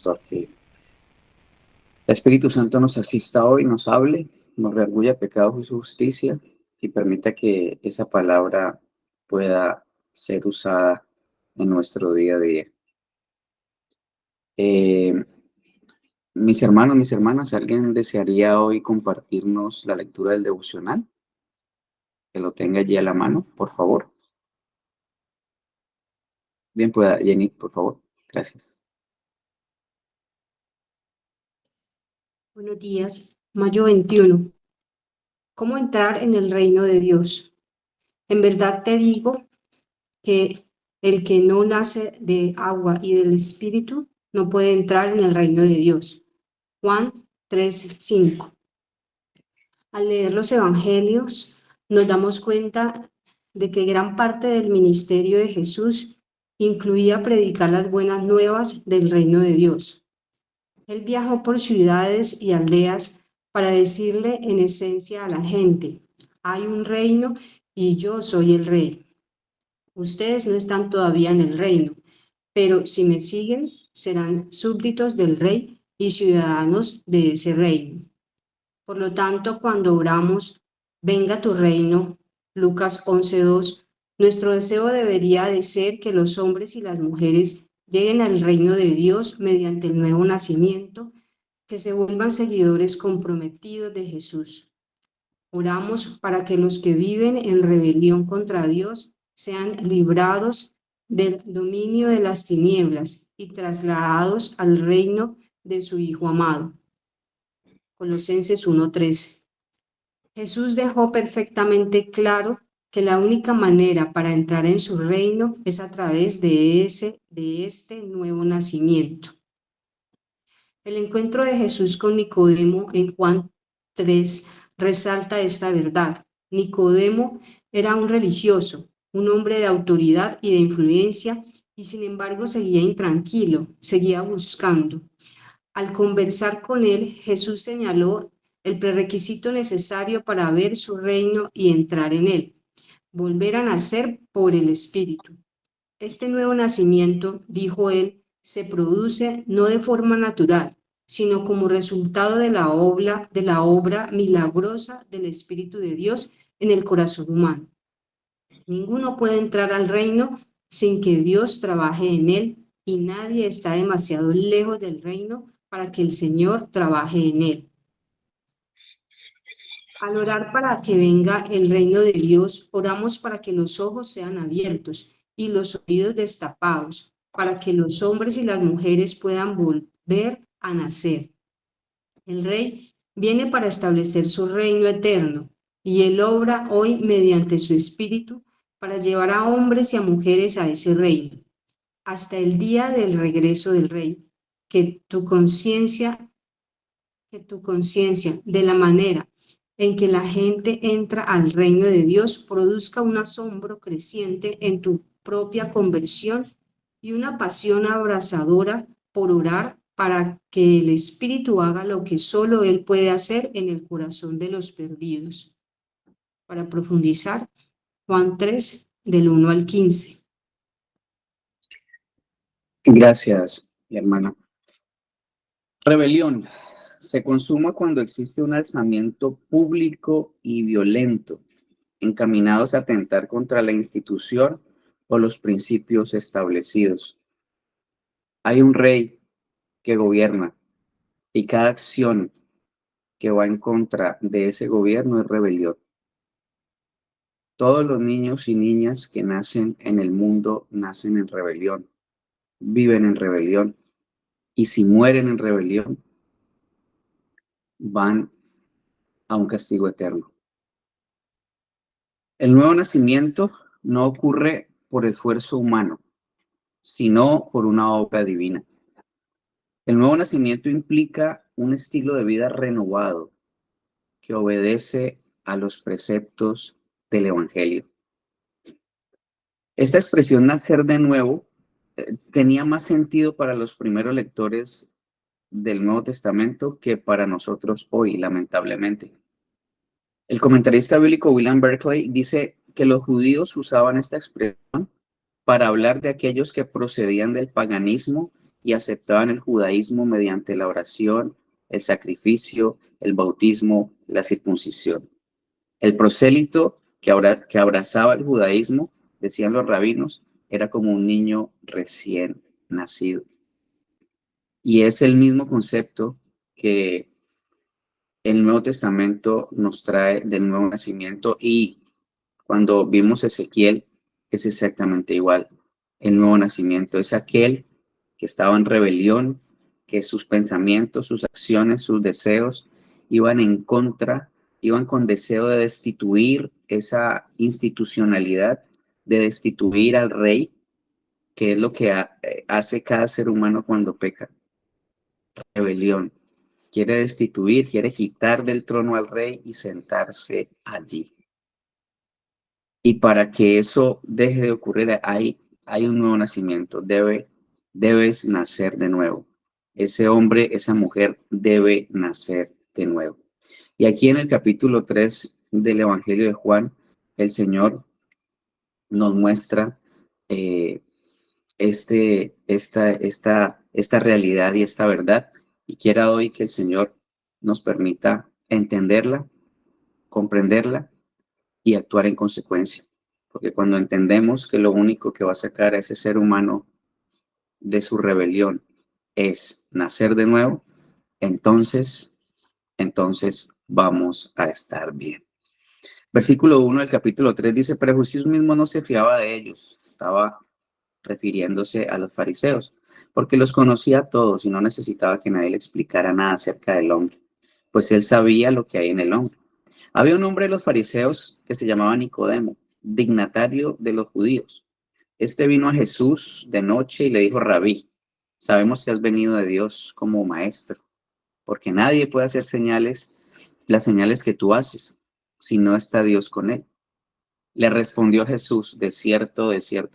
Pastor, que el Espíritu Santo nos asista hoy, nos hable, nos redarguya pecados y su justicia y permita que esa palabra pueda ser usada en nuestro día a día. Eh, Mis hermanos, mis hermanas, ¿alguien desearía hoy compartirnos la lectura del devocional? Que lo tenga allí a la mano, por favor. Bien, pueda, Jenny, por favor. Gracias. Buenos días, mayo 21. ¿Cómo entrar en el reino de Dios? En verdad te digo que el que no nace de agua y del Espíritu no puede entrar en el reino de Dios. Juan 3:5. Al leer los evangelios nos damos cuenta de que gran parte del ministerio de Jesús incluía predicar las buenas nuevas del reino de Dios. Él viajó por ciudades y aldeas para decirle en esencia a la gente: hay un reino y yo soy el rey. Ustedes no están todavía en el reino, pero si me siguen, serán súbditos del rey y ciudadanos de ese reino. Por lo tanto, cuando oramos, venga tu reino, Lucas 11:2, nuestro deseo debería de ser que los hombres y las mujeres lleguen al reino de Dios mediante el nuevo nacimiento, que se vuelvan seguidores comprometidos de Jesús. Oramos para que los que viven en rebelión contra Dios sean librados del dominio de las tinieblas y trasladados al reino de su Hijo amado. Colosenses 1:13. Jesús dejó perfectamente claro que la única manera para entrar en su reino es a través de este nuevo nacimiento. El encuentro de Jesús con Nicodemo en Juan 3 resalta esta verdad. Nicodemo era un religioso, un hombre de autoridad y de influencia, y sin embargo seguía intranquilo, seguía buscando. Al conversar con él, Jesús señaló el prerequisito necesario para ver su reino y entrar en él: volver a nacer por el Espíritu. Este nuevo nacimiento, dijo él, se produce no de forma natural, sino como resultado de la obra milagrosa del Espíritu de Dios en el corazón humano. Ninguno puede entrar al reino sin que Dios trabaje en él, y nadie está demasiado lejos del reino para que el Señor trabaje en él. Al orar para que venga el reino de Dios, oramos para que los ojos sean abiertos y los oídos destapados, para que los hombres y las mujeres puedan volver a nacer. El Rey viene para establecer su reino eterno, y Él obra hoy mediante su Espíritu para llevar a hombres y a mujeres a ese reino, hasta el día del regreso del Rey. Que tu conciencia, de la manera en que la gente entra al reino de Dios, produzca un asombro creciente en tu propia conversión y una pasión abrasadora por orar para que el Espíritu haga lo que solo Él puede hacer en el corazón de los perdidos. Para profundizar, Juan 3, del 1 al 15. Gracias, mi hermana. Rebelión. Se consuma cuando existe un alzamiento público y violento, encaminados a atentar contra la institución o los principios establecidos. Hay un rey que gobierna y cada acción que va en contra de ese gobierno es rebelión. Todos los niños y niñas que nacen en el mundo nacen en rebelión, viven en rebelión, y si mueren en rebelión, van a un castigo eterno. El nuevo nacimiento no ocurre por esfuerzo humano, sino por una obra divina. El nuevo nacimiento implica un estilo de vida renovado que obedece a los preceptos del Evangelio. Esta expresión nacer de nuevo tenía más sentido para los primeros lectores del Nuevo Testamento que para nosotros hoy, lamentablemente. El comentarista bíblico William Barclay dice que los judíos usaban esta expresión para hablar de aquellos que procedían del paganismo y aceptaban el judaísmo mediante la oración, el sacrificio, el bautismo, la circuncisión. El prosélito que abrazaba el judaísmo, decían los rabinos, era como un niño recién nacido. Y es el mismo concepto que el Nuevo Testamento nos trae del nuevo nacimiento, y cuando vimos Ezequiel es exactamente igual. El nuevo nacimiento es aquel que estaba en rebelión, que sus pensamientos, sus acciones, sus deseos iban en contra, iban con deseo de destituir esa institucionalidad, de destituir al rey, que es lo que hace cada ser humano cuando peca. Rebelión. Quiere destituir, quiere quitar del trono al rey y sentarse allí. Y para que eso deje de ocurrir, hay un nuevo nacimiento. Debes nacer de nuevo. Ese hombre, esa mujer debe nacer de nuevo. Y aquí en el capítulo 3 del Evangelio de Juan, el Señor nos muestra esta realidad y esta verdad. Y quiera hoy que el Señor nos permita entenderla, comprenderla y actuar en consecuencia. Porque cuando entendemos que lo único que va a sacar a ese ser humano de su rebelión es nacer de nuevo, entonces vamos a estar bien. Versículo 1 del capítulo 3 dice: pero Jesús mismo no se fiaba de ellos. Estaba refiriéndose a los fariseos, porque los conocía a todos y no necesitaba que nadie le explicara nada acerca del hombre, pues él sabía lo que hay en el hombre. Había un hombre de los fariseos que se llamaba Nicodemo, dignatario de los judíos. Este vino a Jesús de noche y le dijo: Rabí, sabemos que has venido de Dios como maestro, porque nadie puede hacer las señales que tú haces, si no está Dios con él. Le respondió Jesús: de cierto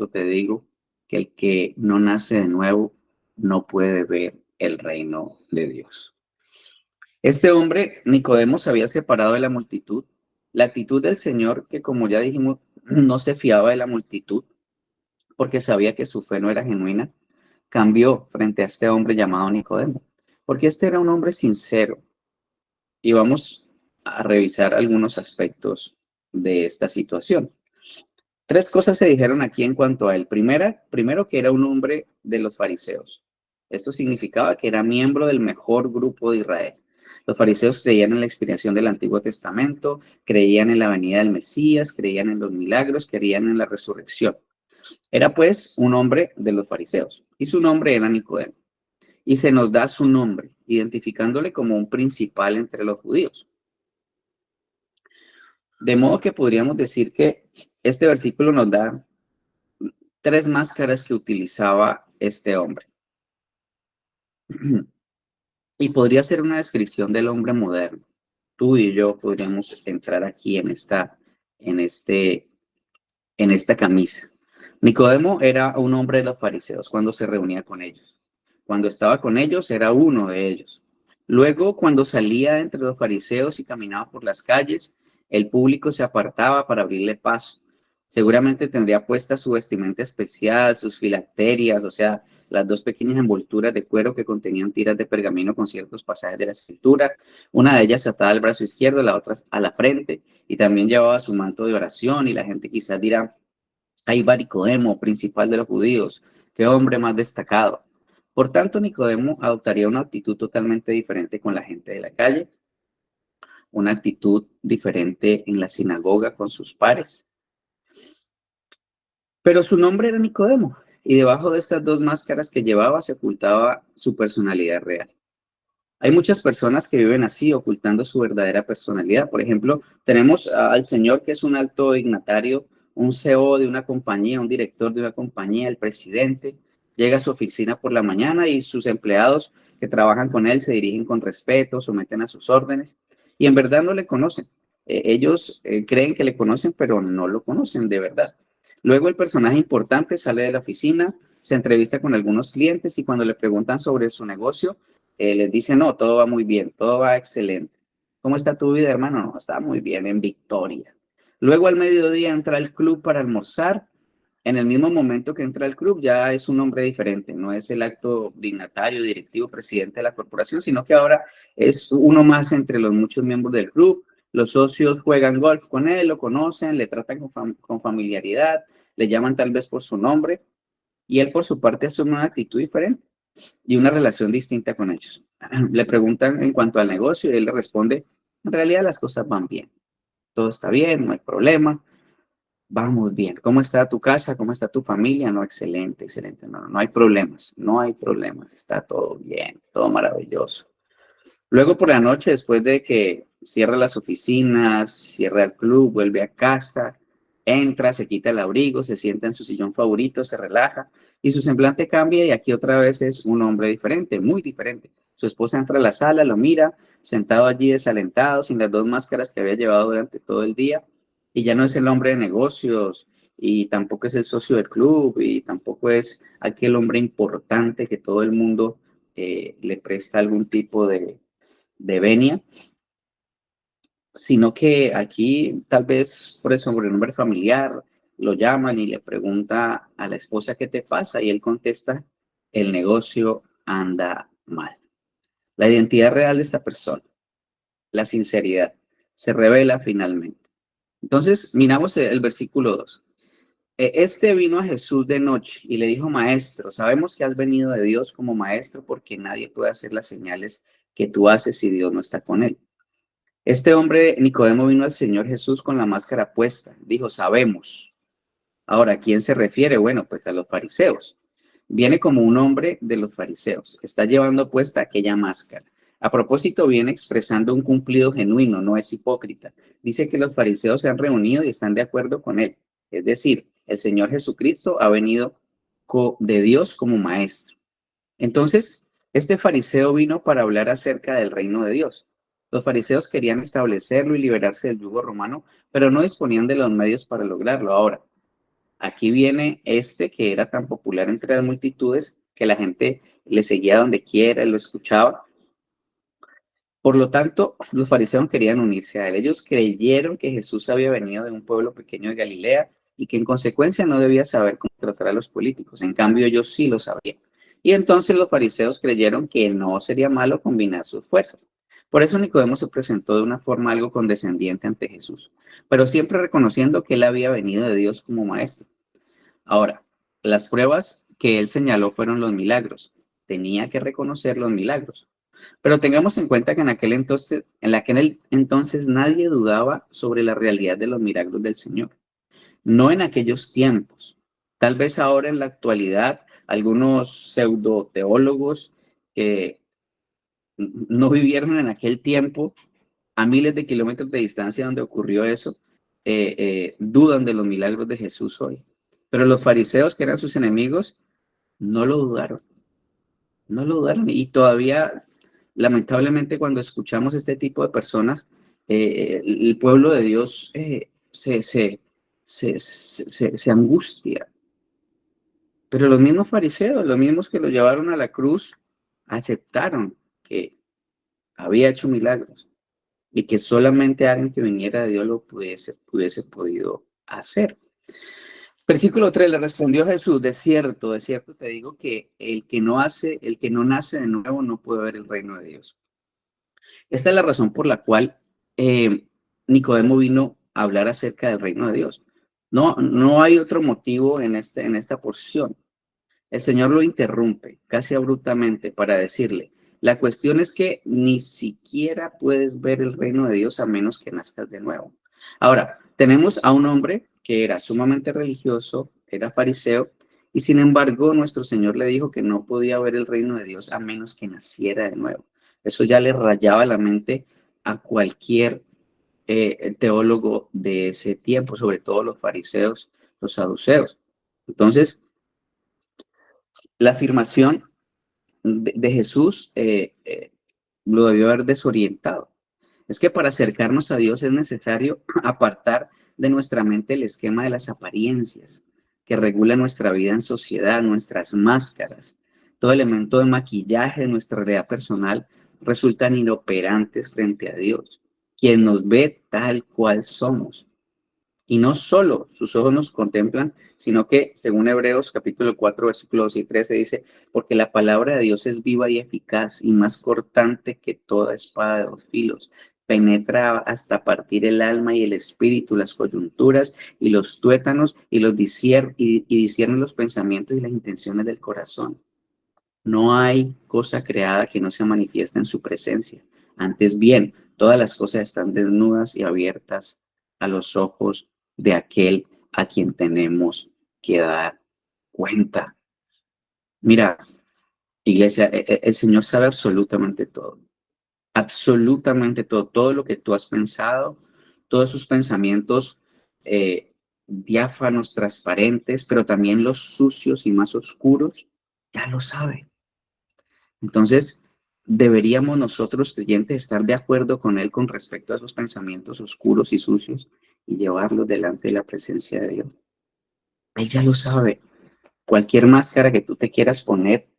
te digo, que el que no nace de nuevo no puede ver el reino de Dios. Este hombre, Nicodemo, se había separado de la multitud. La actitud del Señor, que como ya dijimos, no se fiaba de la multitud, porque sabía que su fe no era genuina, cambió frente a este hombre llamado Nicodemo, porque este era un hombre sincero. Y vamos a revisar algunos aspectos de esta situación. Tres cosas se dijeron aquí en cuanto a él. Primero, que era un hombre de los fariseos. Esto significaba que era miembro del mejor grupo de Israel. Los fariseos creían en la inspiración del Antiguo Testamento, creían en la venida del Mesías, creían en los milagros, creían en la resurrección. Era pues un hombre de los fariseos, y su nombre era Nicodemo. Y se nos da su nombre, identificándole como un principal entre los judíos. De modo que podríamos decir que este versículo nos da tres máscaras que utilizaba este hombre. Y podría ser una descripción del hombre moderno. Tú y yo podríamos entrar aquí en esta camisa. Nicodemo era un hombre de los fariseos cuando se reunía con ellos. Cuando estaba con ellos era uno de ellos. Luego, cuando salía entre los fariseos y caminaba por las calles, el público se apartaba para abrirle paso. Seguramente tendría puesta su vestimenta especial, sus filacterias, o sea, las dos pequeñas envolturas de cuero que contenían tiras de pergamino con ciertos pasajes de la Escritura, una de ellas atada al brazo izquierdo, la otra a la frente, y también llevaba su manto de oración, y la gente quizás dirá: ahí va Nicodemo, principal de los judíos, qué hombre más destacado. Por tanto, Nicodemo adoptaría una actitud totalmente diferente con la gente de la calle, una actitud diferente en la sinagoga con sus pares. Pero su nombre era Nicodemo, y debajo de estas dos máscaras que llevaba se ocultaba su personalidad real. Hay muchas personas que viven así, ocultando su verdadera personalidad. Por ejemplo, tenemos al señor que es un alto dignatario, un CEO de una compañía, un director de una compañía, el presidente. Llega a su oficina por la mañana y sus empleados que trabajan con él se dirigen con respeto, someten a sus órdenes y en verdad no le conocen. Ellos creen que le conocen, pero no lo conocen de verdad. Luego el personaje importante sale de la oficina, se entrevista con algunos clientes y cuando le preguntan sobre su negocio, les dice: no, todo va muy bien, todo va excelente. ¿Cómo está tu vida, hermano? No, está muy bien, en victoria. Luego al mediodía entra al club para almorzar, en el mismo momento que entra al club ya es un hombre diferente, no es el acto dignatario, directivo, presidente de la corporación, sino que ahora es uno más entre los muchos miembros del club. Los socios juegan golf con él, lo conocen, le tratan con familiaridad, le llaman tal vez por su nombre, y él por su parte asume una actitud diferente y una relación distinta con ellos. Le preguntan en cuanto al negocio y él le responde, en realidad las cosas van bien, todo está bien, no hay problema, vamos bien. ¿Cómo está tu casa? ¿Cómo está tu familia? No, excelente, excelente, no hay problemas, no hay problemas, está todo bien, todo maravilloso. Luego por la noche, después de que cierra las oficinas, cierra el club, vuelve a casa, entra, se quita el abrigo, se sienta en su sillón favorito, se relaja y su semblante cambia y aquí otra vez es un hombre diferente, muy diferente. Su esposa entra a la sala, lo mira, sentado allí desalentado, sin las dos máscaras que había llevado durante todo el día y ya no es el hombre de negocios y tampoco es el socio del club y tampoco es aquel hombre importante que todo el mundo le presta algún tipo de venia, sino que aquí tal vez por el sobrenombre familiar lo llaman y le pregunta a la esposa qué te pasa y él contesta, el negocio anda mal. La identidad real de esta persona, la sinceridad, se revela finalmente. Entonces, miramos el versículo 2. Este vino a Jesús de noche y le dijo, maestro, sabemos que has venido de Dios como maestro porque nadie puede hacer las señales que tú haces si Dios no está con él. Este hombre, Nicodemo, vino al Señor Jesús con la máscara puesta. Dijo, sabemos. Ahora, ¿a quién se refiere? Bueno, pues a los fariseos. Viene como un hombre de los fariseos. Está llevando puesta aquella máscara. A propósito, viene expresando un cumplido genuino, no es hipócrita. Dice que los fariseos se han reunido y están de acuerdo con él. Es decir, el Señor Jesucristo ha venido de Dios como maestro. Entonces, este fariseo vino para hablar acerca del reino de Dios. Los fariseos querían establecerlo y liberarse del yugo romano, pero no disponían de los medios para lograrlo. Ahora, aquí viene este que era tan popular entre las multitudes que la gente le seguía donde quiera y lo escuchaba. Por lo tanto, los fariseos querían unirse a él. Ellos creyeron que Jesús había venido de un pueblo pequeño de Galilea y que en consecuencia no debía saber cómo tratar a los políticos. En cambio, ellos sí lo sabían. Y entonces los fariseos creyeron que no sería malo combinar sus fuerzas. Por eso Nicodemo se presentó de una forma algo condescendiente ante Jesús, pero siempre reconociendo que él había venido de Dios como maestro. Ahora, las pruebas que él señaló fueron los milagros. Tenía que reconocer los milagros. Pero tengamos en cuenta que en aquel entonces nadie dudaba sobre la realidad de los milagros del Señor. No en aquellos tiempos. Tal vez ahora en la actualidad, algunos pseudo teólogos que no vivieron en aquel tiempo, a miles de kilómetros de distancia donde ocurrió eso, dudan de los milagros de Jesús hoy. Pero los fariseos, que eran sus enemigos, no lo dudaron. No lo dudaron. Y todavía, lamentablemente, cuando escuchamos este tipo de personas, el pueblo de Dios se angustia. Pero los mismos fariseos, los mismos que lo llevaron a la cruz, aceptaron que había hecho milagros y que solamente alguien que viniera de Dios lo pudiese podido hacer. Versículo 3, le respondió Jesús, de cierto te digo que el que no nace de nuevo no puede ver el reino de Dios. Esta es la razón por la cual Nicodemo vino a hablar acerca del reino de Dios. No hay otro motivo en esta porción. El Señor lo interrumpe casi abruptamente para decirle, la cuestión es que ni siquiera puedes ver el reino de Dios a menos que nazcas de nuevo. Ahora, tenemos a un hombre que era sumamente religioso, era fariseo, y sin embargo nuestro Señor le dijo que no podía ver el reino de Dios a menos que naciera de nuevo. Eso ya le rayaba la mente a cualquier teólogo de ese tiempo, sobre todo los fariseos, los saduceos. Entonces, la afirmación de Jesús lo debió haber desorientado. Es que para acercarnos a Dios es necesario apartar de nuestra mente el esquema de las apariencias que regula nuestra vida en sociedad, nuestras máscaras. Todo elemento de maquillaje de nuestra realidad personal resultan inoperantes frente a Dios, quien nos ve tal cual somos. Y no solo sus ojos nos contemplan, sino que según Hebreos capítulo 4, versículos 2 y 13 dice, porque la palabra de Dios es viva y eficaz y más cortante que toda espada de dos filos. Penetra hasta partir el alma y el espíritu, las coyunturas y los tuétanos y discierne los pensamientos y las intenciones del corazón. No hay cosa creada que no se manifieste en su presencia. Antes bien, todas las cosas están desnudas y abiertas a los ojos de aquel a quien tenemos que dar cuenta. Mira, iglesia, el Señor sabe absolutamente todo, todo lo que tú has pensado, todos sus pensamientos diáfanos, transparentes, pero también los sucios y más oscuros, ya lo sabe. Entonces, deberíamos nosotros, creyentes, estar de acuerdo con Él con respecto a esos pensamientos oscuros y sucios y llevarlos delante de la presencia de Dios. Él ya lo sabe. Cualquier máscara que tú te quieras poner,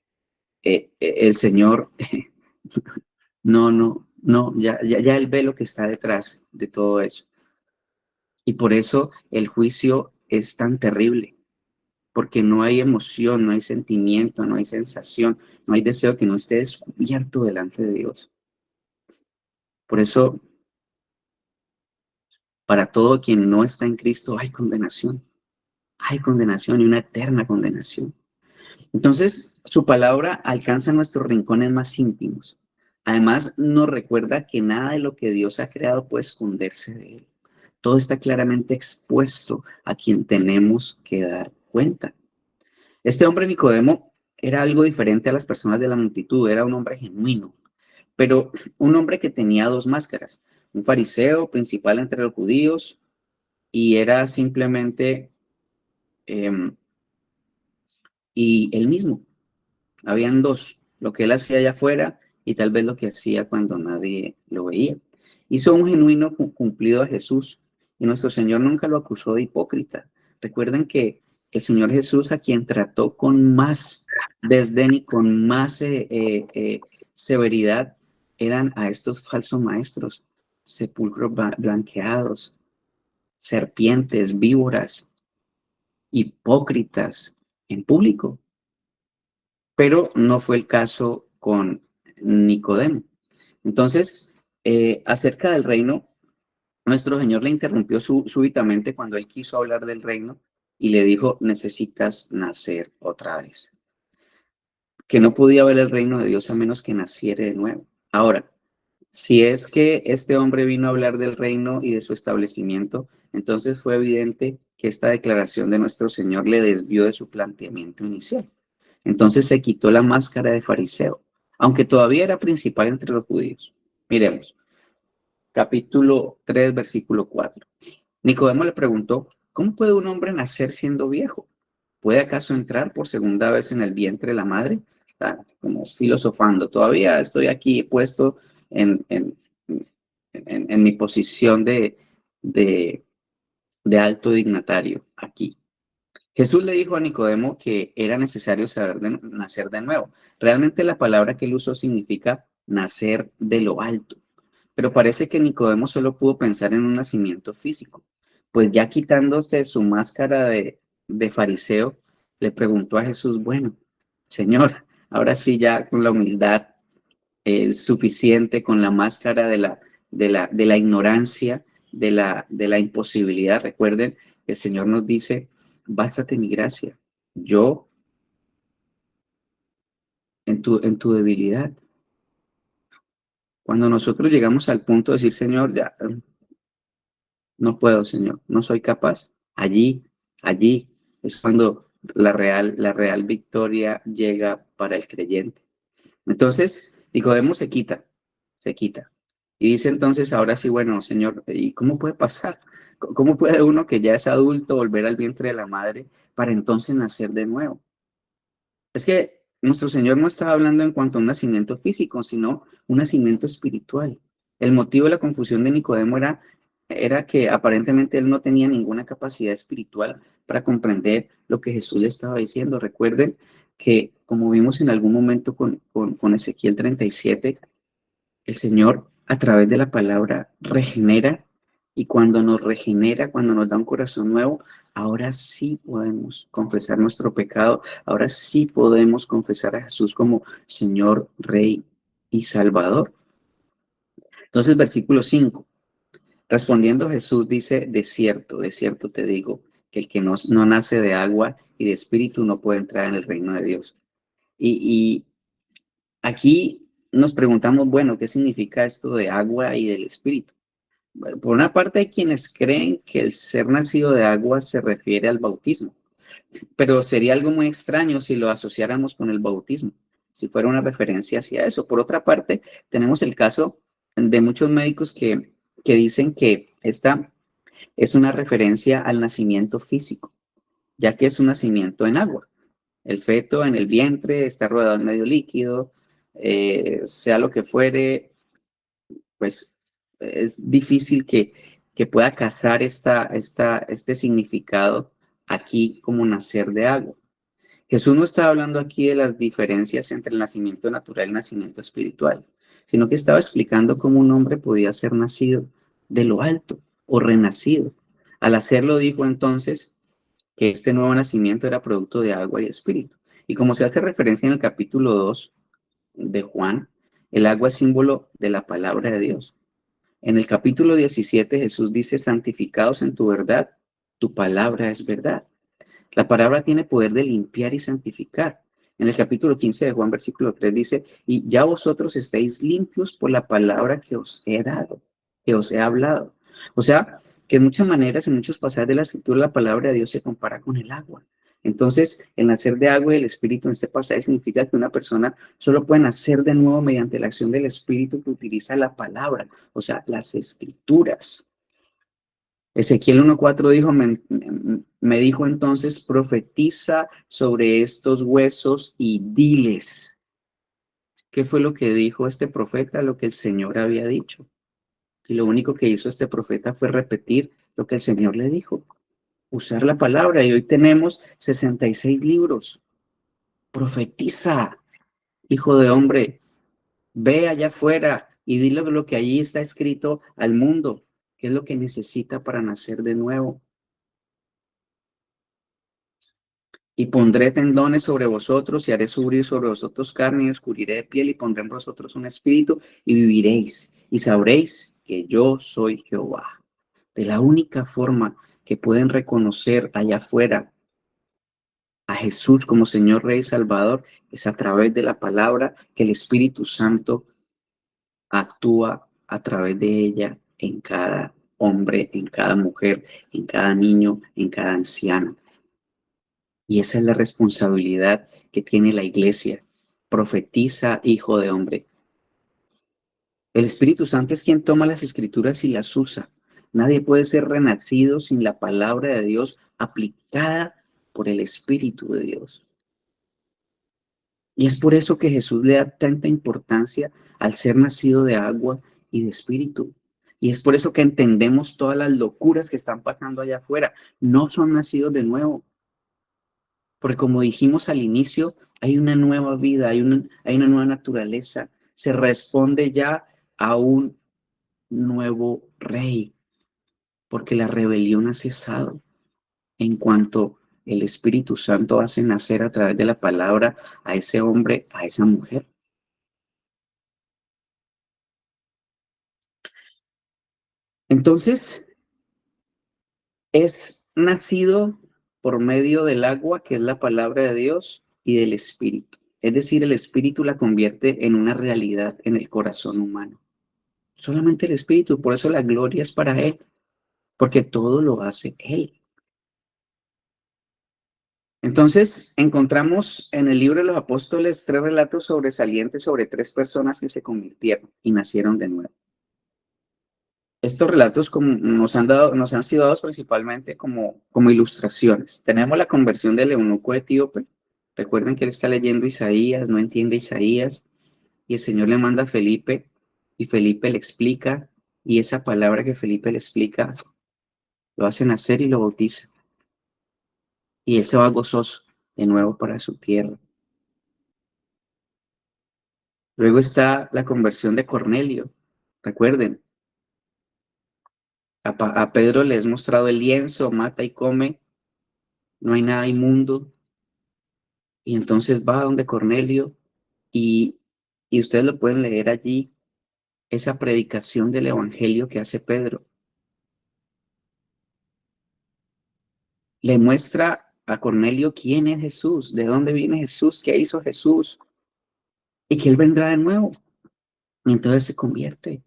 el Señor, ya Él ve lo que está detrás de todo eso. Y por eso el juicio es tan terrible, porque no hay emoción, no hay sentimiento, no hay sensación, no hay deseo que no esté descubierto delante de Dios. Por eso, para todo quien no está en Cristo hay condenación y una eterna condenación. Entonces, su palabra alcanza nuestros rincones más íntimos. Además, nos recuerda que nada de lo que Dios ha creado puede esconderse de Él. Todo está claramente expuesto a quien tenemos que dar cuenta. Este hombre Nicodemo era algo diferente a las personas de la multitud, era un hombre genuino, pero un hombre que tenía dos máscaras, un fariseo principal entre los judíos y era simplemente y él mismo. Habían dos, lo que él hacía allá afuera y tal vez lo que hacía cuando nadie lo veía. Hizo un genuino cumplido a Jesús y nuestro Señor nunca lo acusó de hipócrita. Recuerden que el Señor Jesús, a quien trató con más desdén y con más severidad, eran a estos falsos maestros, sepulcros blanqueados, serpientes, víboras, hipócritas en público. Pero no fue el caso con Nicodemo. Entonces, acerca del reino, nuestro Señor le interrumpió súbitamente cuando él quiso hablar del reino y le dijo, necesitas nacer otra vez. Que no podía ver el reino de Dios a menos que naciera de nuevo. Ahora, si es que este hombre vino a hablar del reino y de su establecimiento, entonces fue evidente que esta declaración de nuestro Señor le desvió de su planteamiento inicial. Entonces se quitó la máscara de fariseo, aunque todavía era principal entre los judíos. Miremos, capítulo 3, versículo 4. Nicodemo le preguntó, ¿cómo puede un hombre nacer siendo viejo? ¿Puede acaso entrar por segunda vez en el vientre de la madre? Está como filosofando. Todavía estoy aquí puesto en mi posición de alto dignatario aquí. Jesús le dijo a Nicodemo que era necesario nacer de nuevo. Realmente la palabra que él usó significa nacer de lo alto, pero parece que Nicodemo solo pudo pensar en un nacimiento físico, pues ya quitándose su máscara de fariseo, le preguntó a Jesús, bueno, Señor, ahora sí ya con la humildad suficiente, con la máscara de la ignorancia, de la imposibilidad. Recuerden, el Señor nos dice, bástate mi gracia, yo en tu debilidad. Cuando nosotros llegamos al punto de decir, Señor, ya no puedo, Señor, no soy capaz, allí es cuando la real victoria llega para el creyente. Entonces, Nicodemo se quita. Y dice entonces, ahora sí, bueno, Señor, ¿y cómo puede pasar? ¿Cómo puede uno que ya es adulto volver al vientre de la madre para entonces nacer de nuevo? Es que nuestro Señor no estaba hablando en cuanto a un nacimiento físico, sino un nacimiento espiritual. El motivo de la confusión de Nicodemo era que aparentemente él no tenía ninguna capacidad espiritual para comprender lo que Jesús le estaba diciendo. Recuerden que, como vimos en algún momento con Ezequiel 37, el Señor a través de la palabra regenera Y cuando nos regenera, cuando nos da un corazón nuevo, ahora sí podemos confesar nuestro pecado, ahora sí podemos confesar a Jesús como Señor, Rey y Salvador. Entonces, versículo 5. Respondiendo Jesús dice, de cierto te digo, que el que no nace de agua y de espíritu no puede entrar en el reino de Dios. Y aquí nos preguntamos, bueno, ¿qué significa esto de agua y del espíritu? Bueno, por una parte hay quienes creen que el ser nacido de agua se refiere al bautismo, pero sería algo muy extraño si lo asociáramos con el bautismo, si fuera una referencia hacia eso. Por otra parte, tenemos el caso de muchos médicos que dicen que esta es una referencia al nacimiento físico, ya que es un nacimiento en agua. El feto en el vientre está rodeado en medio líquido, sea lo que fuere, pues es difícil que pueda casar este significado aquí como nacer de agua. Jesús no está hablando aquí de las diferencias entre el nacimiento natural y el nacimiento espiritual, sino que estaba explicando cómo un hombre podía ser nacido de lo alto o renacido. Al hacerlo dijo entonces que este nuevo nacimiento era producto de agua y espíritu. Y como se hace referencia en el capítulo 2 de Juan, el agua es símbolo de la palabra de Dios. En el capítulo 17 Jesús dice, santificados en tu verdad, tu palabra es verdad. La palabra tiene poder de limpiar y santificar. En el capítulo 15 de Juan, versículo 3 dice, y ya vosotros estáis limpios por la palabra que os he dado, que os he hablado. O sea, que en muchas maneras, en muchos pasajes de la escritura, la palabra de Dios se compara con el agua. Entonces, el nacer de agua y el espíritu en este pasaje significa que una persona solo puede nacer de nuevo mediante la acción del espíritu que utiliza la palabra, o sea, las escrituras. Ezequiel 1:4 dijo, me dijo entonces, profetiza sobre estos huesos y diles. ¿Qué fue lo que dijo este profeta? Lo que el Señor había dicho. Y lo único que hizo este profeta fue repetir lo que el Señor le dijo, usar la palabra. Y hoy tenemos 66 libros. Profetiza, hijo de hombre, ve allá afuera y dile lo que allí está escrito al mundo, qué es lo que necesita para nacer de nuevo. Y pondré tendones sobre vosotros y haré subir sobre vosotros carne y os cubriré de piel y pondré en vosotros un espíritu y viviréis y sabréis que yo soy Jehová. De la única forma que pueden reconocer allá afuera a Jesús como Señor, Rey y Salvador es a través de la palabra que el Espíritu Santo actúa a través de ella en cada hombre, en cada mujer, en cada niño, en cada anciano. Y esa es la responsabilidad que tiene la iglesia. Profetiza, hijo de hombre. El Espíritu Santo es quien toma las escrituras y las usa. Nadie puede ser renacido sin la palabra de Dios aplicada por el Espíritu de Dios. Y es por eso que Jesús le da tanta importancia al ser nacido de agua y de espíritu. Y es por eso que entendemos todas las locuras que están pasando allá afuera. No son nacidos de nuevo. Porque como dijimos al inicio, hay una nueva vida, hay una nueva naturaleza. Se responde ya a un nuevo rey, porque la rebelión ha cesado en cuanto el Espíritu Santo hace nacer a través de la palabra a ese hombre, a esa mujer. Entonces, es nacido por medio del agua, que es la palabra de Dios, y del Espíritu. Es decir, el Espíritu la convierte en una realidad en el corazón humano. Solamente el Espíritu, por eso la gloria es para Él, porque todo lo hace Él. Entonces, encontramos en el libro de los apóstoles 3 relatos sobresalientes sobre 3 personas que se convirtieron y nacieron de nuevo. Estos relatos nos han sido dados principalmente como ilustraciones. Tenemos la conversión del eunuco etíope. Recuerden que él está leyendo Isaías, no entiende Isaías, y el Señor le manda a Felipe, y Felipe le explica, y esa palabra que Felipe le explica lo hace nacer y lo bautiza. Y él se va gozoso de nuevo para su tierra. Luego está la conversión de Cornelio. Recuerden, A Pedro le has mostrado el lienzo, mata y come, no hay nada inmundo. Y entonces va donde Cornelio y, y ustedes lo pueden leer allí, esa predicación del evangelio que hace Pedro. Le muestra a Cornelio quién es Jesús, de dónde viene Jesús, qué hizo Jesús y que él vendrá de nuevo. Y entonces se convierte.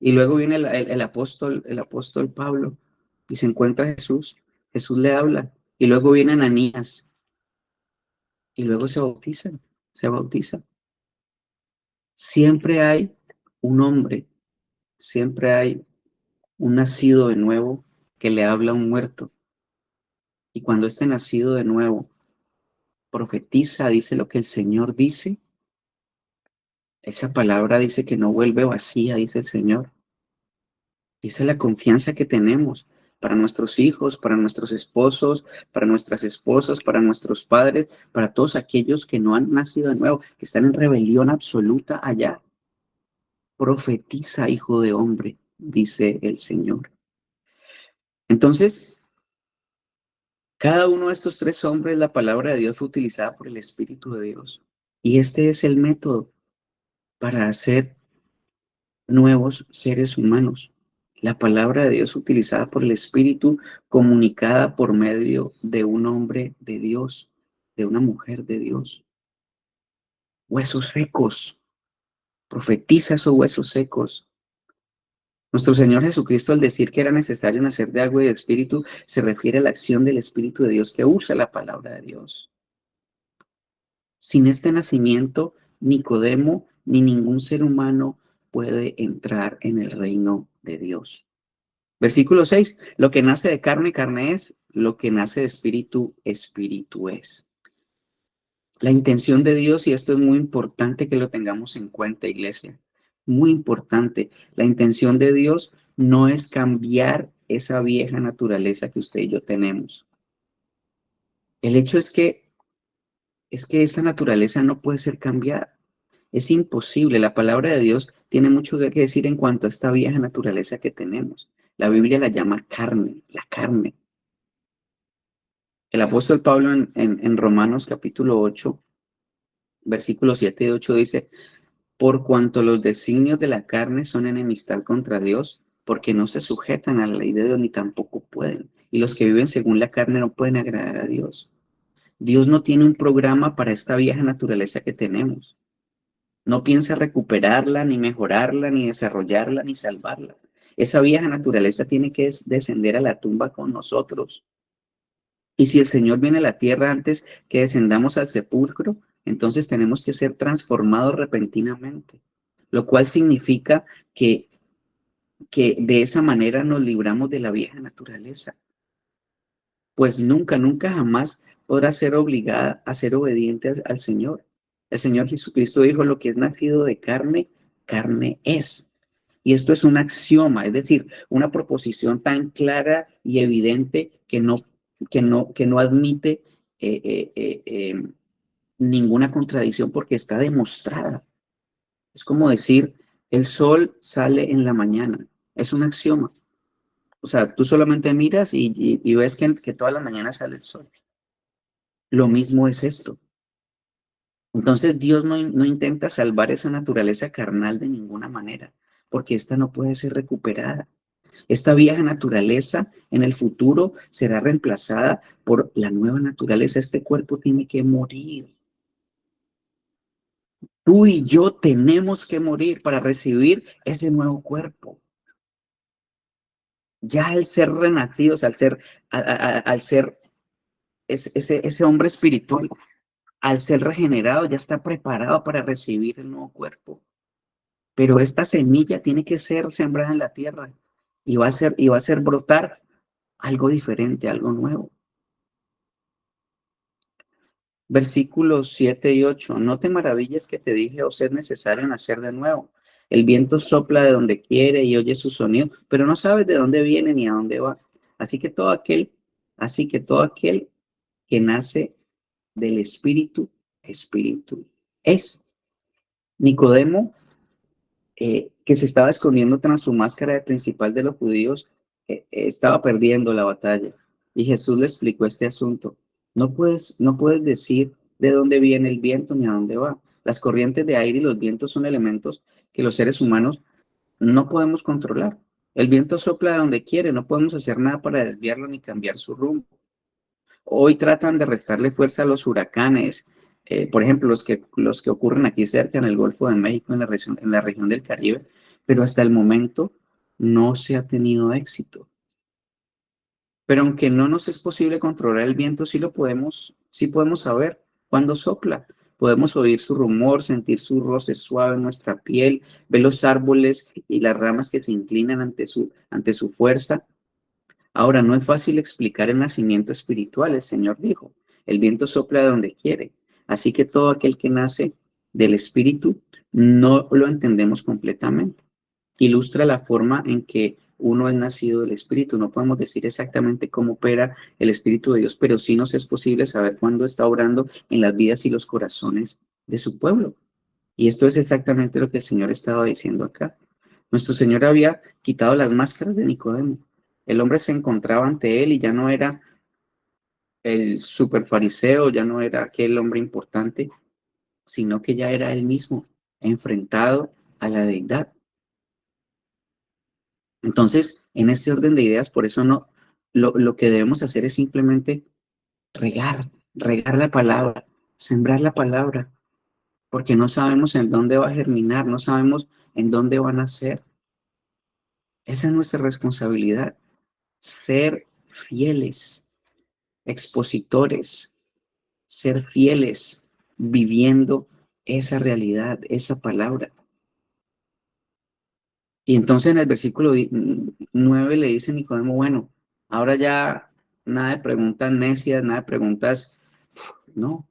Y luego viene el apóstol Pablo y se encuentra a Jesús. Jesús le habla. Y luego viene Ananías y luego se bautizan. Se bautiza. Siempre hay un hombre, siempre hay un nacido de nuevo que le habla a un muerto. Y cuando este nacido de nuevo profetiza, dice lo que el Señor dice, esa palabra dice que no vuelve vacía, dice el Señor. Esa es la confianza que tenemos para nuestros hijos, para nuestros esposos, para nuestras esposas, para nuestros padres, para todos aquellos que no han nacido de nuevo, que están en rebelión absoluta allá. Profetiza, hijo de hombre, dice el Señor. Entonces, cada uno de estos tres hombres, la palabra de Dios fue utilizada por el Espíritu de Dios. Y este es el método para hacer nuevos seres humanos. La palabra de Dios utilizada por el Espíritu, comunicada por medio de un hombre de Dios, de una mujer de Dios. Huesos secos, profetiza esos huesos secos. Nuestro Señor Jesucristo, al decir que era necesario nacer de agua y de Espíritu, se refiere a la acción del Espíritu de Dios que usa la palabra de Dios. Sin este nacimiento, Nicodemo ni ningún ser humano puede entrar en el reino de Dios. Versículo 6, lo que nace de carne, carne es, lo que nace de espíritu, espíritu es. La intención de Dios, y esto es muy importante que lo tengamos en cuenta, iglesia, muy importante, la intención de Dios no es cambiar esa vieja naturaleza que usted y yo tenemos. El hecho es que esa naturaleza no puede ser cambiada. Es imposible. La palabra de Dios tiene mucho que decir en cuanto a esta vieja naturaleza que tenemos. La Biblia la llama carne, la carne. El apóstol Pablo en Romanos capítulo 8, versículos 7 y 8 dice, por cuanto los designios de la carne son enemistad contra Dios, porque no se sujetan a la ley de Dios ni tampoco pueden. Y los que viven según la carne no pueden agradar a Dios. Dios no tiene un programa para esta vieja naturaleza que tenemos. No piensa recuperarla, ni mejorarla, ni desarrollarla, ni salvarla. Esa vieja naturaleza tiene que descender a la tumba con nosotros. Y si el Señor viene a la tierra antes que descendamos al sepulcro, entonces tenemos que ser transformados repentinamente, lo cual significa que, que de esa manera nos libramos de la vieja naturaleza, pues nunca, nunca jamás podrá ser obligada a ser obediente al Señor. El Señor Jesucristo dijo, lo que es nacido de carne, carne es. Y esto es un axioma, es decir, una proposición tan clara y evidente que no admite ninguna contradicción porque está demostrada. Es como decir, el sol sale en la mañana. Es un axioma. O sea, tú solamente miras y ves que todas las mañanas sale el sol. Lo mismo es esto. Entonces Dios no intenta salvar esa naturaleza carnal de ninguna manera, porque esta no puede ser recuperada. Esta vieja naturaleza en el futuro será reemplazada por la nueva naturaleza. Este cuerpo tiene que morir. Tú y yo tenemos que morir para recibir ese nuevo cuerpo. Ya al ser renacidos, al ser ese hombre espiritual, al ser regenerado, ya está preparado para recibir el nuevo cuerpo. Pero esta semilla tiene que ser sembrada en la tierra y va a ser brotar algo diferente, algo nuevo. Versículos 7 y 8. No te maravilles que te dije, os es necesario nacer de nuevo. El viento sopla de donde quiere y oye su sonido, pero no sabes de dónde viene ni a dónde va. Así que todo aquel que nace del Espíritu, Espíritu es. Nicodemo que se estaba escondiendo tras su máscara de principal de los judíos, estaba perdiendo la batalla. Y Jesús le explicó este asunto. No puedes decir de dónde viene el viento ni a dónde va. Las corrientes de aire y los vientos son elementos que los seres humanos no podemos controlar. El viento sopla de donde quiere, no podemos hacer nada para desviarlo ni cambiar su rumbo. Hoy tratan de restarle fuerza a los huracanes, por ejemplo, los que ocurren aquí cerca en el Golfo de México, en la región del Caribe, pero hasta el momento no se ha tenido éxito. Pero aunque no nos es posible controlar el viento, sí podemos saber cuándo sopla. Podemos oír su rumor, sentir su roce suave en nuestra piel, ver los árboles y las ramas que se inclinan ante su fuerza. Ahora, no es fácil explicar el nacimiento espiritual, el Señor dijo, el viento sopla de donde quiere, así que todo aquel que nace del Espíritu no lo entendemos completamente. Ilustra la forma en que uno es nacido del Espíritu. No podemos decir exactamente cómo opera el Espíritu de Dios, pero sí nos es posible saber cuándo está obrando en las vidas y los corazones de su pueblo. Y esto es exactamente lo que el Señor estaba diciendo acá. Nuestro Señor había quitado las máscaras de Nicodemo. El hombre se encontraba ante él y ya no era el superfariseo, ya no era aquel hombre importante, sino que ya era él mismo, enfrentado a la deidad. Entonces, en este orden de ideas, por eso no, lo que debemos hacer es simplemente regar la palabra, sembrar la palabra, porque no sabemos en dónde va a germinar, no sabemos en dónde va a nacer. Esa es nuestra responsabilidad, ser fieles, expositores, ser fieles, viviendo esa realidad, esa palabra. Y entonces en el versículo 9 le dice Nicodemo, bueno, ahora ya nada de preguntas necias, nada de preguntas, no,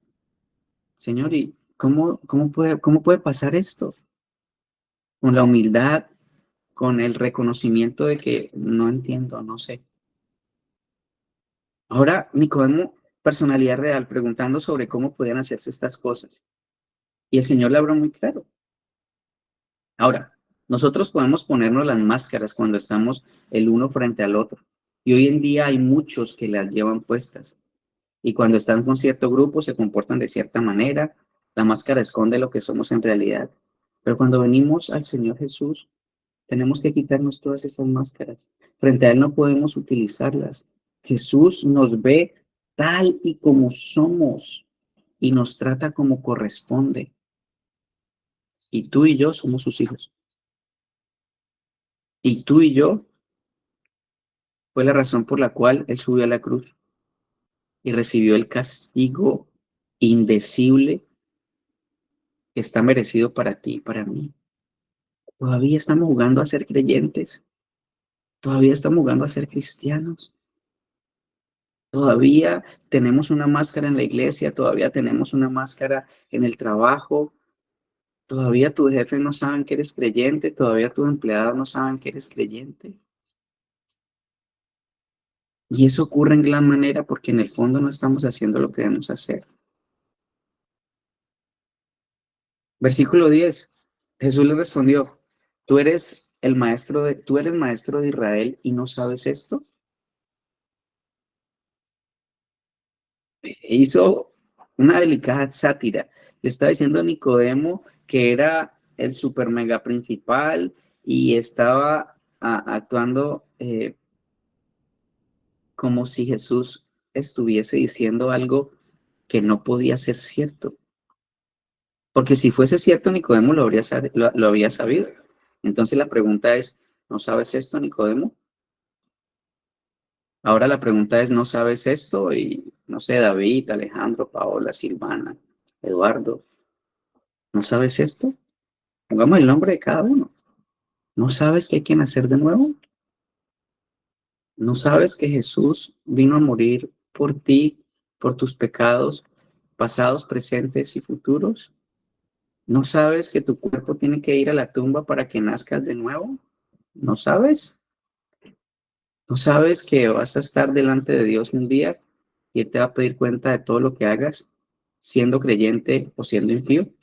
Señor, ¿y cómo puede pasar esto? Con la humildad, con el reconocimiento de que no entiendo, no sé. Ahora Nicodemo, personalidad real, preguntando sobre cómo podían hacerse estas cosas. Y el Señor le habló muy claro. Ahora, nosotros podemos ponernos las máscaras cuando estamos el uno frente al otro. Y hoy en día hay muchos que las llevan puestas. Y cuando están con cierto grupo se comportan de cierta manera. La máscara esconde lo que somos en realidad. Pero cuando venimos al Señor Jesús, tenemos que quitarnos todas esas máscaras. Frente a Él no podemos utilizarlas. Jesús nos ve tal y como somos y nos trata como corresponde. Y tú y yo somos sus hijos. Y tú y yo fue la razón por la cual Él subió a la cruz y recibió el castigo indecible que está merecido para ti y para mí. Todavía estamos jugando a ser creyentes, todavía estamos jugando a ser cristianos, todavía tenemos una máscara en la iglesia, todavía tenemos una máscara en el trabajo, todavía tus jefes no saben que eres creyente, todavía tus empleados no saben que eres creyente. Y eso ocurre en gran manera porque en el fondo no estamos haciendo lo que debemos hacer. Versículo 10. Jesús le respondió, tú eres maestro de Israel y no sabes esto. Hizo una delicada sátira. Le está diciendo a Nicodemo que era el super mega principal y estaba actuando como si Jesús estuviese diciendo algo que no podía ser cierto. Porque si fuese cierto, Nicodemo lo habría sabido. Entonces la pregunta es, ¿no sabes esto, Nicodemo? Ahora la pregunta es, ¿no sabes esto? Y no sé, David, Alejandro, Paola, Silvana, Eduardo, ¿no sabes esto? Pongamos el nombre de cada uno. ¿No sabes que hay que nacer de nuevo? ¿No sabes que Jesús vino a morir por ti, por tus pecados pasados, presentes y futuros? ¿No sabes que tu cuerpo tiene que ir a la tumba para que nazcas de nuevo? ¿No sabes? ¿No sabes que vas a estar delante de Dios un día y Él te va a pedir cuenta de todo lo que hagas, siendo creyente o siendo infiel?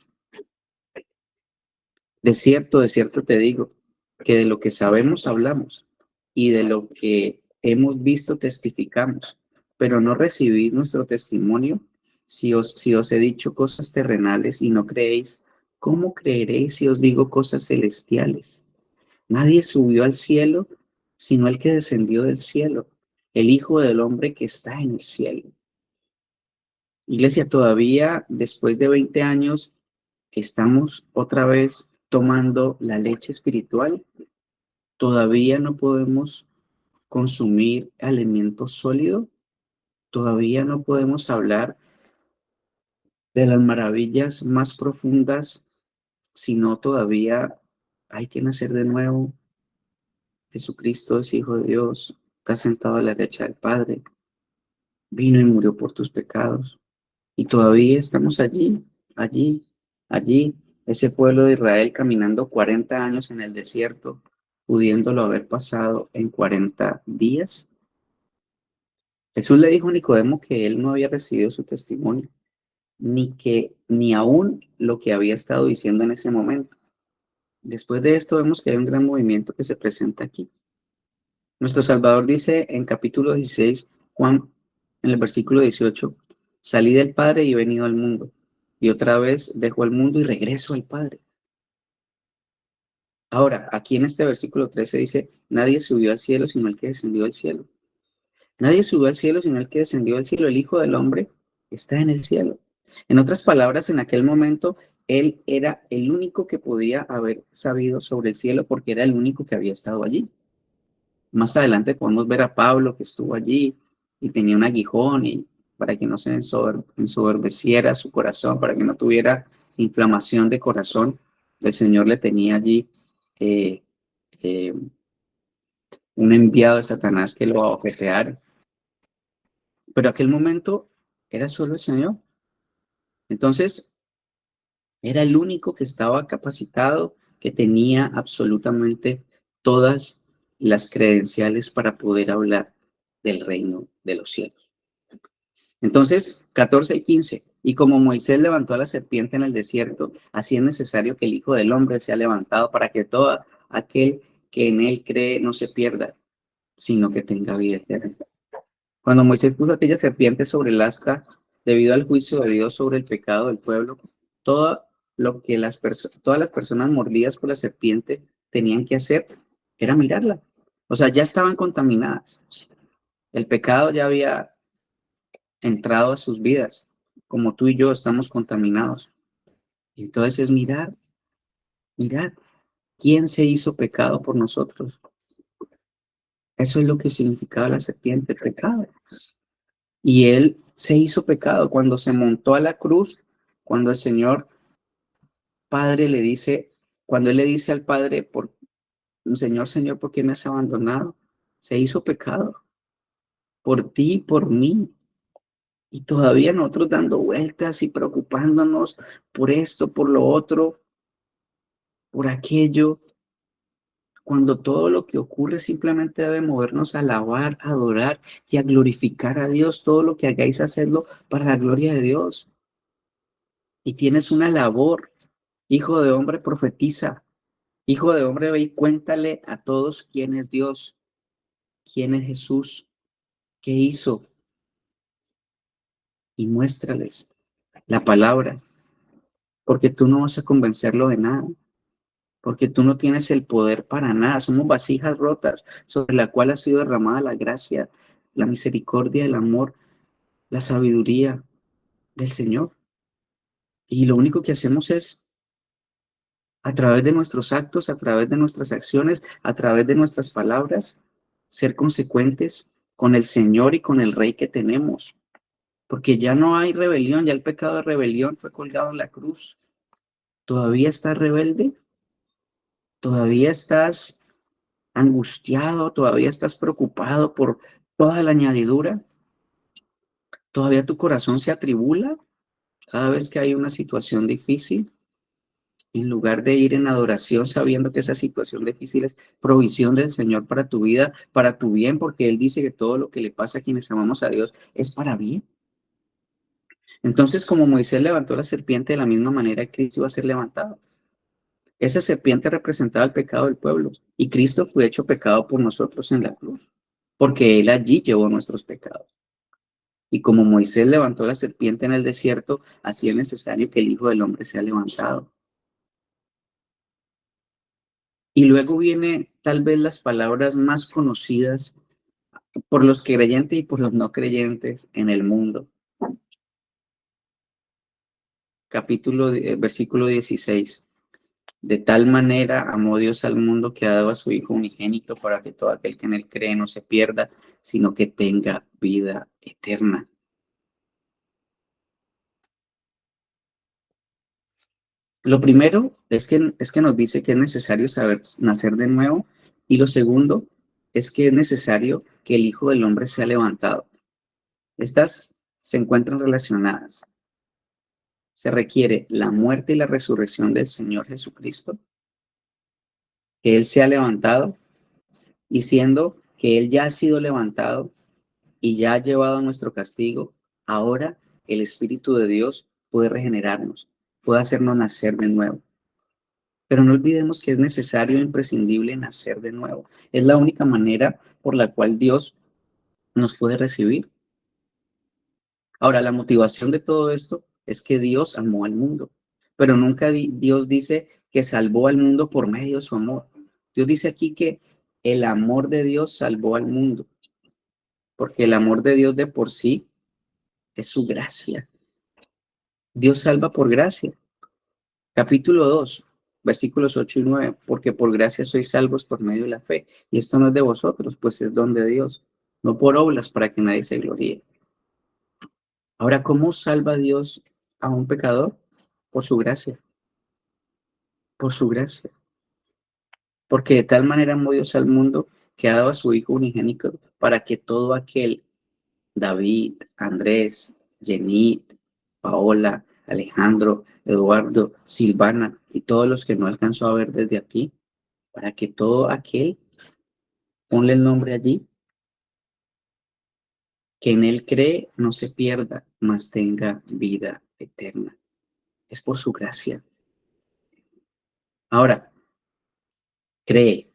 de cierto te digo, que de lo que sabemos hablamos y de lo que hemos visto testificamos, pero no recibís nuestro testimonio. Si os he dicho cosas terrenales y no creéis, ¿cómo creeréis si os digo cosas celestiales? Nadie subió al cielo, sino el que descendió del cielo, el Hijo del Hombre que está en el cielo. Iglesia, todavía después de 20 años, estamos otra vez tomando la leche espiritual. Todavía no podemos consumir alimento sólido. Todavía no podemos hablar de las maravillas más profundas, sino todavía hay que nacer de nuevo. Jesucristo es Hijo de Dios, está sentado a la derecha del Padre, vino y murió por tus pecados. Y todavía estamos allí, allí, allí, ese pueblo de Israel caminando 40 años en el desierto, pudiéndolo haber pasado en 40 días. Jesús le dijo a Nicodemo que él no había recibido su testimonio, ni aún lo que había estado diciendo en ese momento. Después de esto vemos que hay un gran movimiento que se presenta aquí. Nuestro Salvador dice en capítulo 16, Juan, en el versículo 18, salí del Padre y he venido al mundo, y otra vez dejo el mundo y regreso al Padre. Ahora, aquí en este versículo 13 dice, nadie subió al cielo sino el que descendió al cielo. Nadie subió al cielo sino el que descendió al cielo. El Hijo del Hombre está en el cielo. En otras palabras, en aquel momento, él era el único que podía haber sabido sobre el cielo porque era el único que había estado allí. Más adelante podemos ver a Pablo que estuvo allí y tenía un aguijón y para que no se ensoberbeciera su corazón, para que no tuviera inflamación de corazón, el Señor le tenía allí eh, eh, un enviado de Satanás que lo abofeteara. Pero aquel momento era solo el Señor. Entonces, era el único que estaba capacitado, que tenía absolutamente todas las credenciales para poder hablar del reino de los cielos. Entonces, 14 y 15. Y como Moisés levantó a la serpiente en el desierto, así es necesario que el Hijo del Hombre sea levantado para que todo aquel que en él cree no se pierda, sino que tenga vida eterna. Cuando Moisés puso aquella serpiente sobre el asta, debido al juicio de Dios sobre el pecado del pueblo, todo lo que todas las personas mordidas por la serpiente tenían que hacer era mirarla. O sea, ya estaban contaminadas. El pecado ya había entrado a sus vidas, como tú y yo estamos contaminados. Entonces es mirar quién se hizo pecado por nosotros. Eso es lo que significaba la serpiente, pecado. Y él se hizo pecado cuando se montó a la cruz, cuando el Señor Padre le dice, cuando él le dice al Padre, Señor, Señor, ¿por qué me has abandonado? Se hizo pecado por ti y por mí. Y todavía nosotros dando vueltas y preocupándonos por esto, por lo otro, por aquello, cuando todo lo que ocurre simplemente debe movernos a alabar, a adorar y a glorificar a Dios. Todo lo que hagáis, hacerlo para la gloria de Dios. Y tienes una labor, hijo de hombre, profetiza. Hijo de hombre, ve y cuéntale a todos quién es Dios, quién es Jesús, qué hizo, y muéstrales la palabra, porque tú no vas a convencerlo de nada, porque tú no tienes el poder para nada. Somos vasijas rotas sobre la cual ha sido derramada la gracia, la misericordia, el amor, la sabiduría del Señor. Y lo único que hacemos es, a través de nuestros actos, a través de nuestras acciones, a través de nuestras palabras, ser consecuentes con el Señor y con el Rey que tenemos. Porque ya no hay rebelión, ya el pecado de rebelión fue colgado en la cruz. ¿Todavía estás rebelde? ¿Todavía estás angustiado? ¿Todavía estás preocupado por toda la añadidura? ¿Todavía tu corazón se atribula cada vez que hay una situación difícil? En lugar de ir en adoración sabiendo que esa situación difícil es provisión del Señor para tu vida, para tu bien, porque Él dice que todo lo que le pasa a quienes amamos a Dios es para bien. Entonces, como Moisés levantó la serpiente, de la misma manera Cristo iba a ser levantado. Esa serpiente representaba el pecado del pueblo y Cristo fue hecho pecado por nosotros en la cruz, porque Él allí llevó nuestros pecados. Y como Moisés levantó la serpiente en el desierto, así es necesario que el Hijo del Hombre sea levantado. Y luego viene tal vez las palabras más conocidas por los creyentes y por los no creyentes en el mundo. Versículo 16. De tal manera amó Dios al mundo que ha dado a su Hijo unigénito para que todo aquel que en él cree no se pierda, sino que tenga vida eterna. Lo primero es que nos dice que es necesario saber nacer de nuevo, y lo segundo es que es necesario que el Hijo del Hombre sea levantado. Estas se encuentran relacionadas. Se requiere la muerte y la resurrección del Señor Jesucristo, que Él sea levantado, y siendo que Él ya ha sido levantado y ya ha llevado nuestro castigo, ahora el Espíritu de Dios puede regenerarnos, puede hacernos nacer de nuevo. Pero no olvidemos que es necesario e imprescindible nacer de nuevo. Es la única manera por la cual Dios nos puede recibir. Ahora, la motivación de todo esto es que Dios amó al mundo, pero nunca Dios dice que salvó al mundo por medio de su amor. Dios dice aquí que el amor de Dios salvó al mundo, porque el amor de Dios de por sí es su gracia. Dios salva por gracia. Capítulo 2, versículos 8 y 9, porque por gracia sois salvos por medio de la fe, y esto no es de vosotros, pues es don de Dios, no por obras para que nadie se gloríe. Ahora, ¿cómo salva Dios a un pecador? Por su gracia, por su gracia. Porque de tal manera amó Dios al mundo que ha dado a su Hijo unigénito para que todo aquel, David, Andrés, Jenny, Paola, Alejandro, Eduardo, Silvana y todos los que no alcanzó a ver desde aquí, para que todo aquel, ponle el nombre allí, que en él cree no se pierda, mas tenga vida eterna. Es por su gracia. Ahora, cree.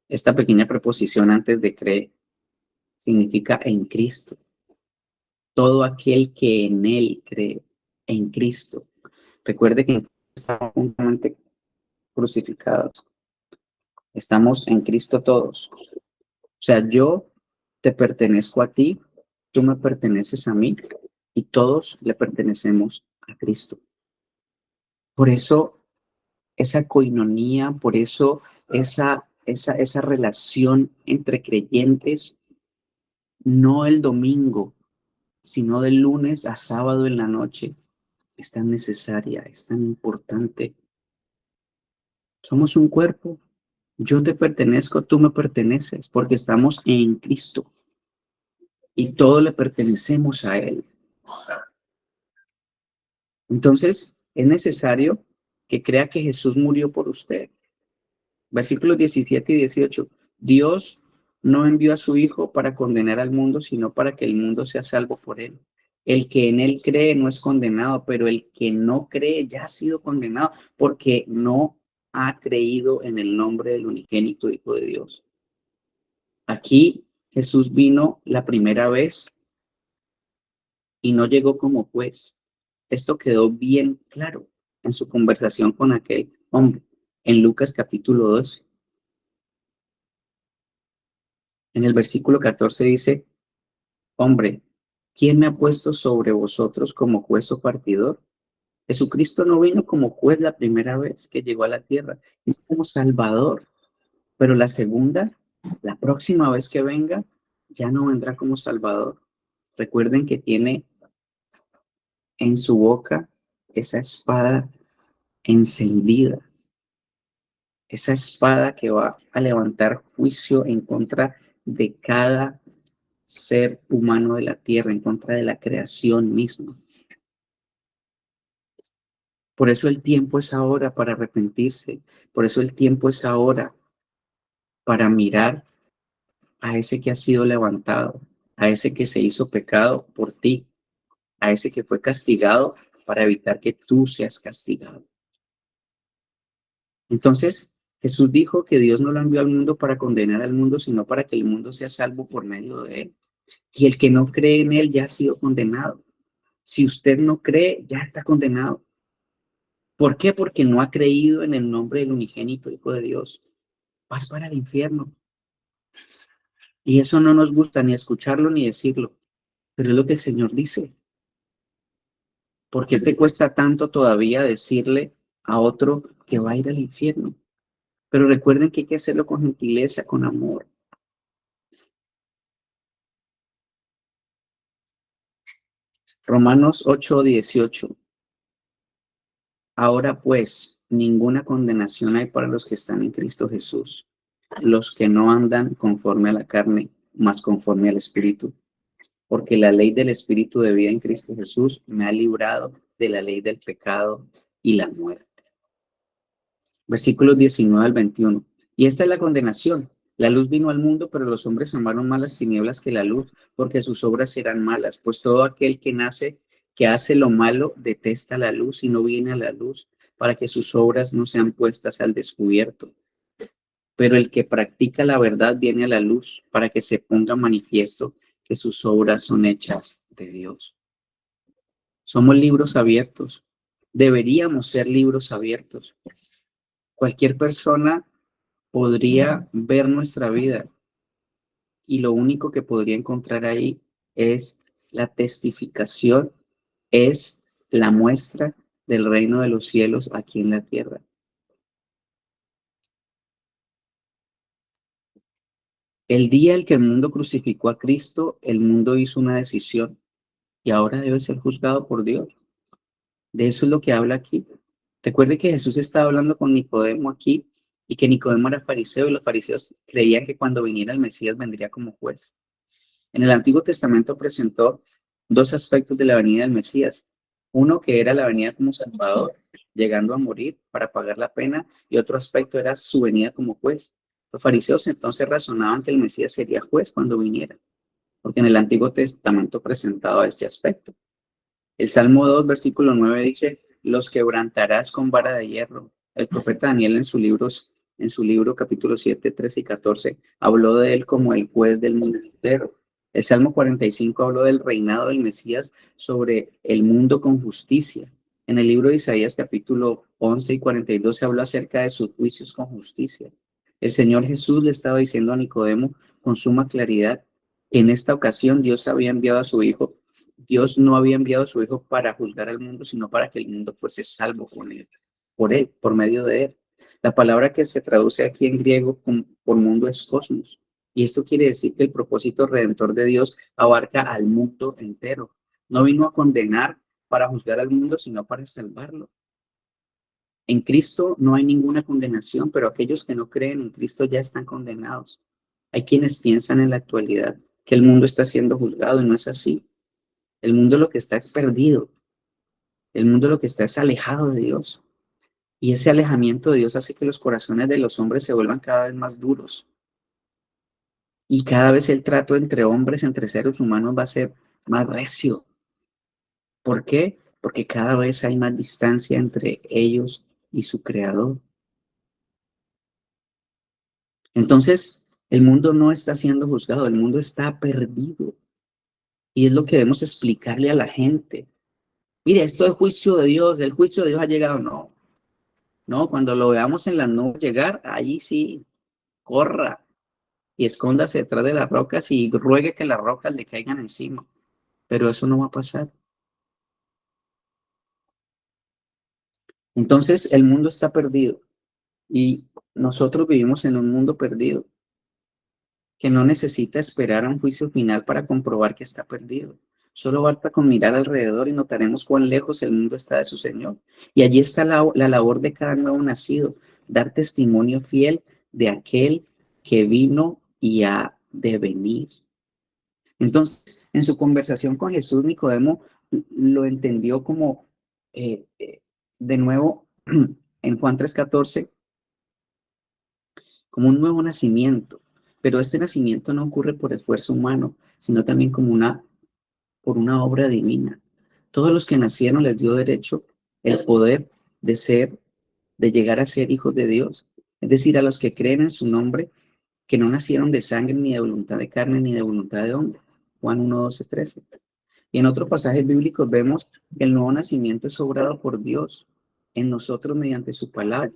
Esta pequeña preposición antes de cree significa en Cristo. Todo aquel que en él cree, en Cristo. Recuerde que estamos juntamente crucificados. Estamos en Cristo todos. O sea, yo te pertenezco a ti, tú me perteneces a mí y todos le pertenecemos a Cristo. Por eso esa coinonía, por eso esa relación entre creyentes, no el domingo, sino de lunes a sábado en la noche, es tan necesaria, es tan importante. Somos un cuerpo. Yo te pertenezco, tú me perteneces, porque estamos en Cristo y todo le pertenecemos a Él. Entonces, es necesario que crea que Jesús murió por usted. Versículos 17 y 18. Dios no envió a su Hijo para condenar al mundo, sino para que el mundo sea salvo por él. El que en él cree no es condenado, pero el que no cree ya ha sido condenado porque no ha creído en el nombre del unigénito Hijo de Dios. Aquí Jesús vino la primera vez y no llegó como juez. Esto quedó bien claro en su conversación con aquel hombre en Lucas capítulo 12. En el versículo 14 dice: hombre, ¿quién me ha puesto sobre vosotros como juez o partidor? Jesucristo no vino como juez la primera vez que llegó a la tierra, es como Salvador, pero la segunda, la próxima vez que venga, ya no vendrá como Salvador. Recuerden que tiene en su boca esa espada encendida, esa espada que va a levantar juicio en contra de cada ser humano de la tierra, en contra de la creación misma. Por eso el tiempo es ahora para arrepentirse, por eso el tiempo es ahora para mirar a ese que ha sido levantado, a ese que se hizo pecado por ti, a ese que fue castigado para evitar que tú seas castigado. Entonces, Jesús dijo que Dios no lo envió al mundo para condenar al mundo, sino para que el mundo sea salvo por medio de él. Y el que no cree en él ya ha sido condenado. Si usted no cree, ya está condenado. ¿Por qué? Porque no ha creído en el nombre del unigénito Hijo de Dios. Vas para el infierno. Y eso no nos gusta ni escucharlo ni decirlo, pero es lo que el Señor dice. ¿Por qué te cuesta tanto todavía decirle a otro que va a ir al infierno? Pero recuerden que hay que hacerlo con gentileza, con amor. Romanos 8:18. Ahora pues, ninguna condenación hay para los que están en Cristo Jesús, los que no andan conforme a la carne, mas conforme al Espíritu. Porque la ley del Espíritu de vida en Cristo Jesús me ha librado de la ley del pecado y la muerte. Versículos 19 al 21. Y esta es la condenación. La luz vino al mundo, pero los hombres amaron más las tinieblas que la luz, porque sus obras eran malas. Pues todo aquel que hace lo malo, detesta la luz y no viene a la luz, para que sus obras no sean puestas al descubierto. Pero el que practica la verdad viene a la luz, para que se ponga manifiesto que sus obras son hechas de Dios. Somos libros abiertos. Deberíamos ser libros abiertos. Cualquier persona podría ver nuestra vida y lo único que podría encontrar ahí es la testificación, es la muestra del reino de los cielos aquí en la tierra. El día en que el mundo crucificó a Cristo, el mundo hizo una decisión y ahora debe ser juzgado por Dios. De eso es lo que habla aquí. Recuerde que Jesús estaba hablando con Nicodemo aquí y que Nicodemo era fariseo y los fariseos creían que cuando viniera el Mesías vendría como juez. En el Antiguo Testamento presentó dos aspectos de la venida del Mesías. Uno que era la venida como Salvador, llegando a morir para pagar la pena, y otro aspecto era su venida como juez. Los fariseos entonces razonaban que el Mesías sería juez cuando viniera, porque en el Antiguo Testamento presentaba este aspecto. El Salmo 2, versículo 9 dice, los quebrantarás con vara de hierro. El profeta Daniel en su libro capítulo 7, 13 y 14 habló de él como el juez del mundo entero. El Salmo 45 habló del reinado del Mesías sobre el mundo con justicia. En el libro de Isaías capítulo 11 y 42 se habló acerca de sus juicios con justicia. El Señor Jesús le estaba diciendo a Nicodemo con suma claridad que en esta ocasión Dios había enviado a su Hijo. Dios no había enviado a su Hijo para juzgar al mundo, sino para que el mundo fuese salvo con él, por medio de él. La palabra que se traduce aquí en griego por mundo es cosmos. Y esto quiere decir que el propósito redentor de Dios abarca al mundo entero. No vino a condenar para juzgar al mundo, sino para salvarlo. En Cristo no hay ninguna condenación, pero aquellos que no creen en Cristo ya están condenados. Hay quienes piensan en la actualidad que el mundo está siendo juzgado y no es así. El mundo lo que está es perdido. El mundo lo que está es alejado de Dios. Y ese alejamiento de Dios hace que los corazones de los hombres se vuelvan cada vez más duros. Y cada vez el trato entre hombres, entre seres humanos va a ser más recio. ¿Por qué? Porque cada vez hay más distancia entre ellos y su creador. Entonces, el mundo no está siendo juzgado, el mundo está perdido. Y es lo que debemos explicarle a la gente. Mire, esto es juicio de Dios, el juicio de Dios ha llegado. No, no, cuando lo veamos en las nubes llegar, allí sí, corra y escóndase detrás de las rocas y ruegue que las rocas le caigan encima. Pero eso no va a pasar. Entonces, el mundo está perdido y nosotros vivimos en un mundo perdido que no necesita esperar a un juicio final para comprobar que está perdido. Solo basta con mirar alrededor y notaremos cuán lejos el mundo está de su Señor. Y allí está la labor de cada nuevo nacido, dar testimonio fiel de aquel que vino y ha de venir. Entonces, en su conversación con Jesús, Nicodemo lo entendió como, de nuevo, en Juan 3:14, como un nuevo nacimiento. Pero este nacimiento no ocurre por esfuerzo humano, sino también por una obra divina. Todos los que nacieron les dio derecho, el poder de ser de llegar a ser hijos de Dios. Es decir, a los que creen en su nombre, que no nacieron de sangre, ni de voluntad de carne, ni de voluntad de hombre. Juan 1, 12, 13. Y en otros pasajes bíblicos vemos que el nuevo nacimiento es obrado por Dios en nosotros mediante su palabra.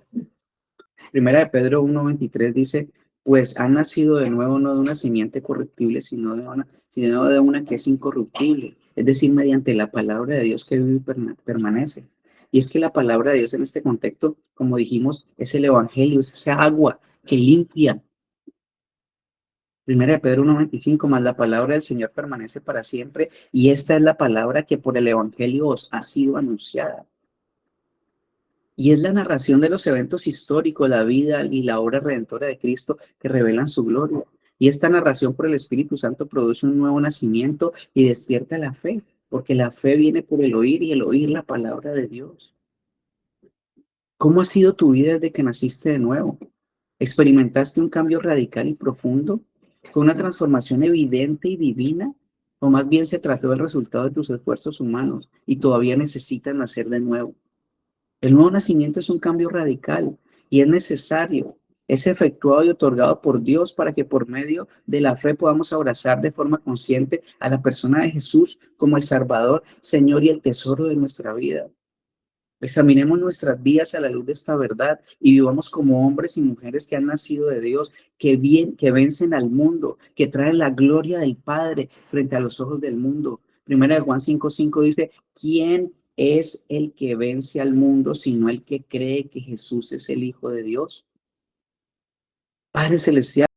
Primera de Pedro 1:23 dice, pues han nacido de nuevo no de una simiente corruptible, sino de una que es incorruptible, es decir, mediante la palabra de Dios que vive y permanece. Y es que la palabra de Dios en este contexto, como dijimos, es el evangelio, es esa agua que limpia. Primera de Pedro 1:25, más la palabra del Señor permanece para siempre, y esta es la palabra que por el evangelio os ha sido anunciada. Y es la narración de los eventos históricos, la vida y la obra redentora de Cristo que revelan su gloria. Y esta narración por el Espíritu Santo produce un nuevo nacimiento y despierta la fe, porque la fe viene por el oír y el oír la palabra de Dios. ¿Cómo ha sido tu vida desde que naciste de nuevo? ¿Experimentaste un cambio radical y profundo? ¿Fue una transformación evidente y divina? ¿O más bien se trató del resultado de tus esfuerzos humanos y todavía necesitas nacer de nuevo? El nuevo nacimiento es un cambio radical y es necesario. Es efectuado y otorgado por Dios para que por medio de la fe podamos abrazar de forma consciente a la persona de Jesús como el Salvador, Señor y el tesoro de nuestra vida. Examinemos nuestras vidas a la luz de esta verdad y vivamos como hombres y mujeres que han nacido de Dios, que vencen al mundo, que traen la gloria del Padre frente a los ojos del mundo. Primera de Juan 5:5 dice, ¿quién es el que vence al mundo sino el que cree que Jesús es el Hijo de Dios? Padre Celestial.